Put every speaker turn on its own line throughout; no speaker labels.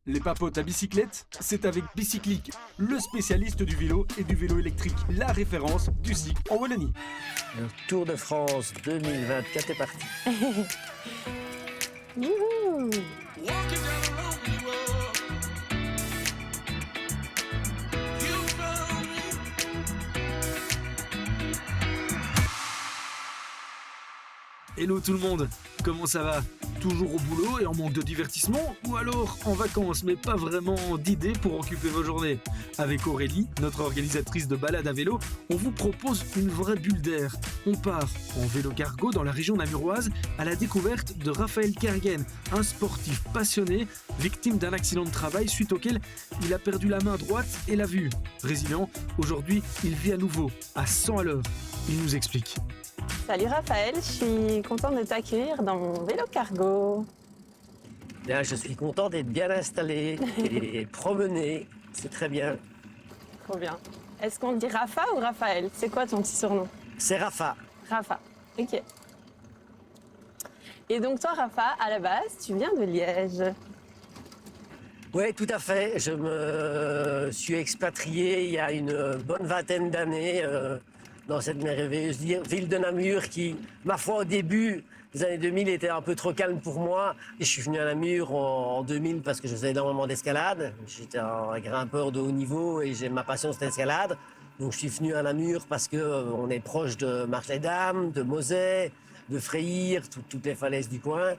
Les papotes à bicyclette, c'est avec Bicyclic, le spécialiste du vélo et du vélo électrique, la référence du cycle en Wallonie.
Le Tour de France 2024 est parti.
Youhou.
Hello tout le monde, comment ça va? Toujours au boulot et en manque de divertissement? Ou alors en vacances mais pas vraiment d'idées pour occuper vos journées? Avec Aurélie, notre organisatrice de balade à vélo, on vous propose une vraie bulle d'air. On part en vélo cargo dans la région namuroise à la découverte de Raphaël Kergen, un sportif passionné, victime d'un accident de travail suite auquel il a perdu la main droite et la vue. Résilient, aujourd'hui il vit à nouveau à 100 à l'heure. Il nous explique.
Salut Raphaël, je suis contente de t'accueillir dans mon vélo cargo.
Bien, je suis content d'être bien installé et promené. C'est très bien.
Trop bien. Est-ce qu'on dit Rafa ou Raphaël? C'est quoi ton petit surnom?
C'est Rafa.
Rafa, ok. Et donc toi Rafa, à la base, tu viens de Liège.
Oui, tout à fait. Je me suis expatrié il y a une bonne vingtaine d'années dans cette merveilleuse ville de Namur qui, ma foi, au début des années 2000 était un peu trop calme pour moi. Et je suis venu à Namur en 2000 parce que je faisais énormément d'escalade. J'étais un grimpeur de haut niveau et ma passion c'était l'escalade. Donc je suis venu à Namur parce qu'on est proche de Marche-les-Dames, de Mosée, de Freyr, toutes les falaises du coin.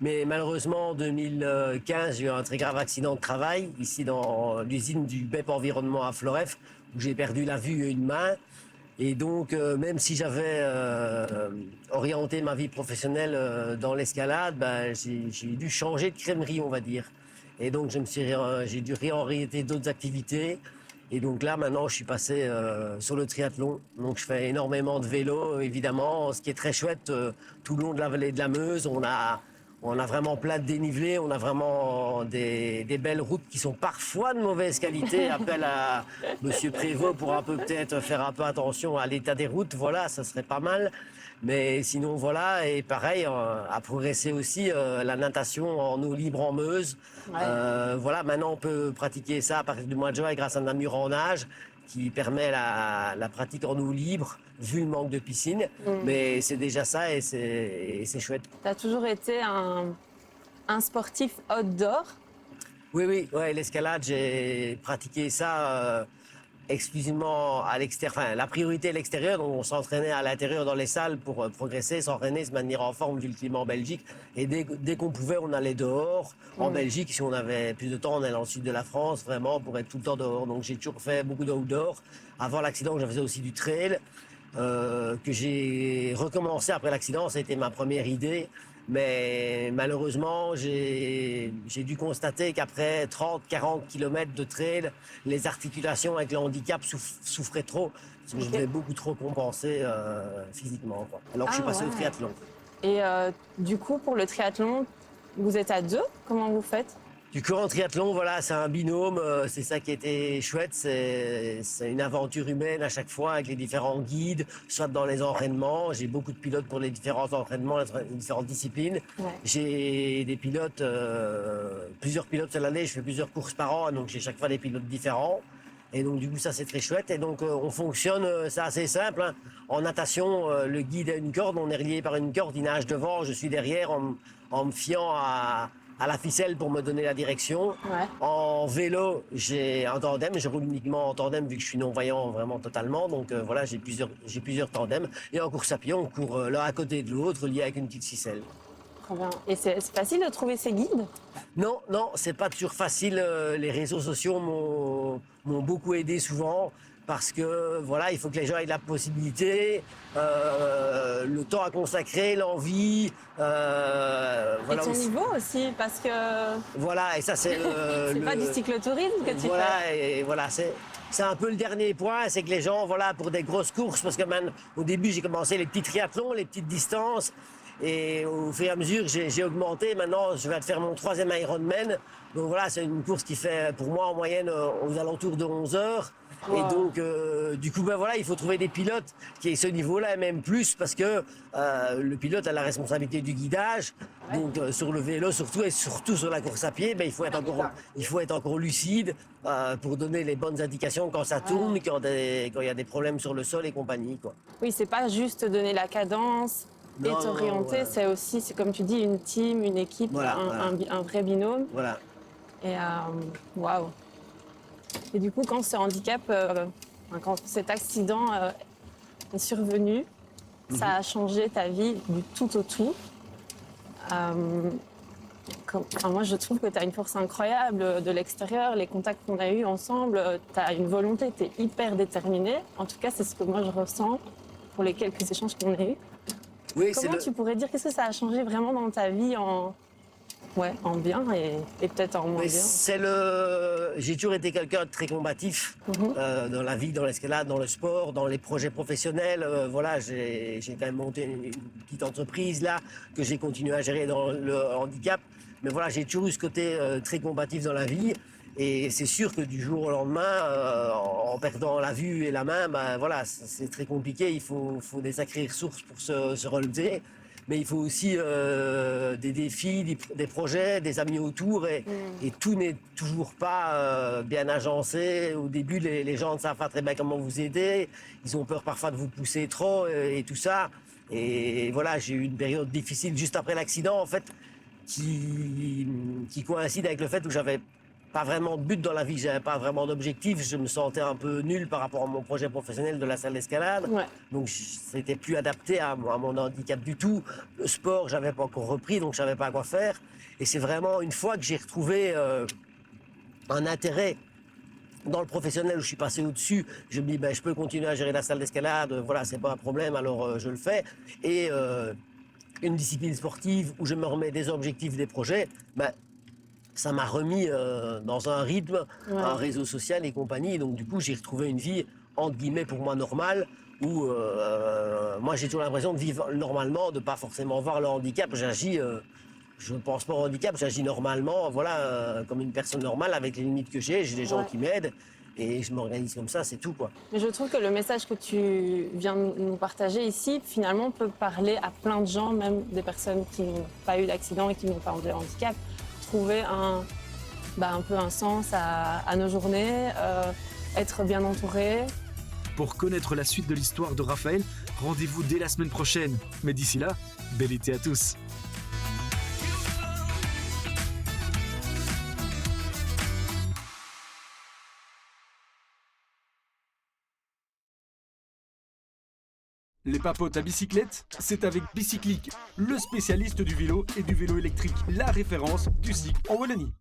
Mais malheureusement, en 2015, j'ai eu un très grave accident de travail, ici dans l'usine du BEP Environnement à Floreffe, où j'ai perdu la vue et une main. Et donc, même si j'avais orienté ma vie professionnelle dans l'escalade, j'ai dû changer de crèmerie, on va dire. Et donc, j'ai dû réorienter d'autres activités. Et donc là, maintenant, je suis passé sur le triathlon. Donc, je fais énormément de vélo, évidemment. Ce qui est très chouette, tout le long de la vallée de la Meuse, on a vraiment plein de dénivelés, on a vraiment des belles routes qui sont parfois de mauvaise qualité. Appel à Monsieur Prévost pour un peu peut-être faire un peu attention à l'état des routes. Voilà, ça serait pas mal. Mais sinon, voilà. Et pareil, à progresser aussi la natation en eau libre en Meuse.
Ouais.
Voilà, maintenant on peut pratiquer ça à partir du mois de juin grâce à Namur en nage qui permet la pratique en eau libre, vu le manque de piscine. Mais c'est déjà ça et c'est chouette.
Tu as toujours été un sportif outdoor.
Oui, ouais, l'escalade, j'ai pratiqué ça exclusivement à l'extérieur. Enfin, la priorité à l'extérieur, donc on s'entraînait à l'intérieur dans les salles pour progresser, s'entraîner, se maintenir en forme vu le climat en Belgique. Et dès qu'on pouvait, on allait dehors. En Belgique, si on avait plus de temps, on allait dans le sud de la France, vraiment, pour être tout le temps dehors. Donc j'ai toujours fait beaucoup d'outdoor. Avant l'accident, je faisais aussi du trail, que j'ai recommencé après l'accident. Ça a été ma première idée. Mais malheureusement, j'ai dû constater qu'après 30-40 km de trail, les articulations avec le handicap souffraient trop. Parce que je devais beaucoup trop compenser physiquement, quoi. Alors que je suis passé au triathlon.
Et du coup, pour le triathlon, vous êtes à deux? Comment vous faites?
Du coup, en triathlon, voilà, c'est un binôme. C'est ça qui était chouette. C'est une aventure humaine à chaque fois avec les différents guides, soit dans les entraînements. J'ai beaucoup de pilotes pour les différents entraînements, les différentes disciplines.
Ouais.
J'ai des pilotes, plusieurs pilotes à l'année. Je fais plusieurs courses par an, donc j'ai chaque fois des pilotes différents. Et donc, du coup, ça, c'est très chouette. Et donc, on fonctionne, c'est assez simple, hein. En natation, le guide a une corde, on est relié par une corde, il nage devant, je suis derrière en me fiant à la ficelle pour me donner la direction.
Ouais.
En vélo, j'ai un tandem, je roule uniquement en tandem vu que je suis non-voyant vraiment totalement. Donc voilà, j'ai plusieurs tandems. Et en course à pied, on court l'un à côté de l'autre, lié avec une petite ficelle.
Trop bien. Et c'est facile de trouver ces guides?
Non, c'est pas toujours facile. Les réseaux sociaux m'ont beaucoup aidé souvent. Parce que voilà, il faut que les gens aient la possibilité, le temps à consacrer, l'envie. Voilà,
et ton niveau aussi, parce que
voilà, et ça c'est
c'est pas du cyclotourisme que tu fais.
Et voilà, c'est un peu le dernier point, c'est que les gens, voilà, pour des grosses courses, parce que au début j'ai commencé les petits triathlons, les petites distances. Et au fur et à mesure, j'ai augmenté. Maintenant, je vais faire mon 3e Ironman. Donc voilà, c'est une course qui fait pour moi en moyenne aux alentours de 11 heures.
Wow.
Et donc, du coup, voilà, il faut trouver des pilotes qui aient ce niveau-là et même plus parce que le pilote a la responsabilité du guidage. Donc sur le vélo surtout et surtout sur la course à pied, ben, il faut être encore lucide pour donner les bonnes indications quand ça tourne, quand il y a des problèmes sur le sol et compagnie, quoi.
Oui, c'est pas juste donner la cadence et
Non,
t'orienter,
voilà.
c'est aussi, c'est comme tu dis, une team, une équipe,
Voilà,
un vrai binôme.
Voilà.
Et waouh. Et du coup, quand ce handicap, quand cet accident est survenu, ça a changé ta vie du tout au tout. Moi, je trouve que tu as une force incroyable de l'extérieur, les contacts qu'on a eus ensemble, tu as une volonté, tu es hyper déterminée. En tout cas, c'est ce que moi je ressens pour les quelques échanges qu'on a eus.
Oui,
Comment tu pourrais dire, qu'est-ce que ça a changé vraiment dans ta vie en bien et peut-être en moins
Mais
bien?
j'ai toujours été quelqu'un de très combatif dans la vie, dans l'escalade, dans le sport, dans les projets professionnels. Voilà, j'ai quand même monté une petite entreprise là que j'ai continué à gérer dans le handicap. Mais voilà, j'ai toujours eu ce côté très combatif dans la vie. Et c'est sûr que du jour au lendemain, en perdant la vue et la main, ben voilà, c'est très compliqué. Il faut des sacrées ressources pour se relever. Mais il faut aussi des défis, des projets, des amis autour. Et tout n'est toujours pas bien agencé. Au début, les gens ne savent pas très bien comment vous aider. Ils ont peur parfois de vous pousser trop et tout ça. Et voilà, j'ai eu une période difficile juste après l'accident, en fait, qui coïncide avec le fait où j'avais pas vraiment de but dans la vie, j'avais pas vraiment d'objectif, je me sentais un peu nul par rapport à mon projet professionnel de la salle d'escalade.
Ouais.
Donc c'était plus adapté à mon handicap du tout. Le sport, j'avais pas encore repris, donc je savais pas quoi faire. Et c'est vraiment une fois que j'ai retrouvé un intérêt dans le professionnel où je suis passé au-dessus, je me dis ben, je peux continuer à gérer la salle d'escalade, voilà, c'est pas un problème, alors je le fais. Et une discipline sportive où je me remets des objectifs, des projets, ben, ça m'a remis dans un rythme, un réseau social et compagnie. Donc du coup, j'ai retrouvé une vie, entre guillemets, pour moi normale, où moi j'ai toujours l'impression de vivre normalement, de pas forcément voir le handicap. J'agis, je ne pense pas au handicap, j'agis normalement, voilà, comme une personne normale avec les limites que j'ai des gens qui m'aident. Et je m'organise comme ça, c'est tout, quoi.
Mais je trouve que le message que tu viens de nous partager ici, finalement, peut parler à plein de gens, même des personnes qui n'ont pas eu d'accident et qui n'ont pas de handicap. Trouver un peu un sens à nos journées, être bien entouré.
Pour connaître la suite de l'histoire de Raphaël, rendez-vous dès la semaine prochaine. Mais d'ici là, bel été à tous. Les papotes à bicyclette, c'est avec Bicyclic, le spécialiste du vélo et du vélo électrique, la référence du cycle en Wallonie.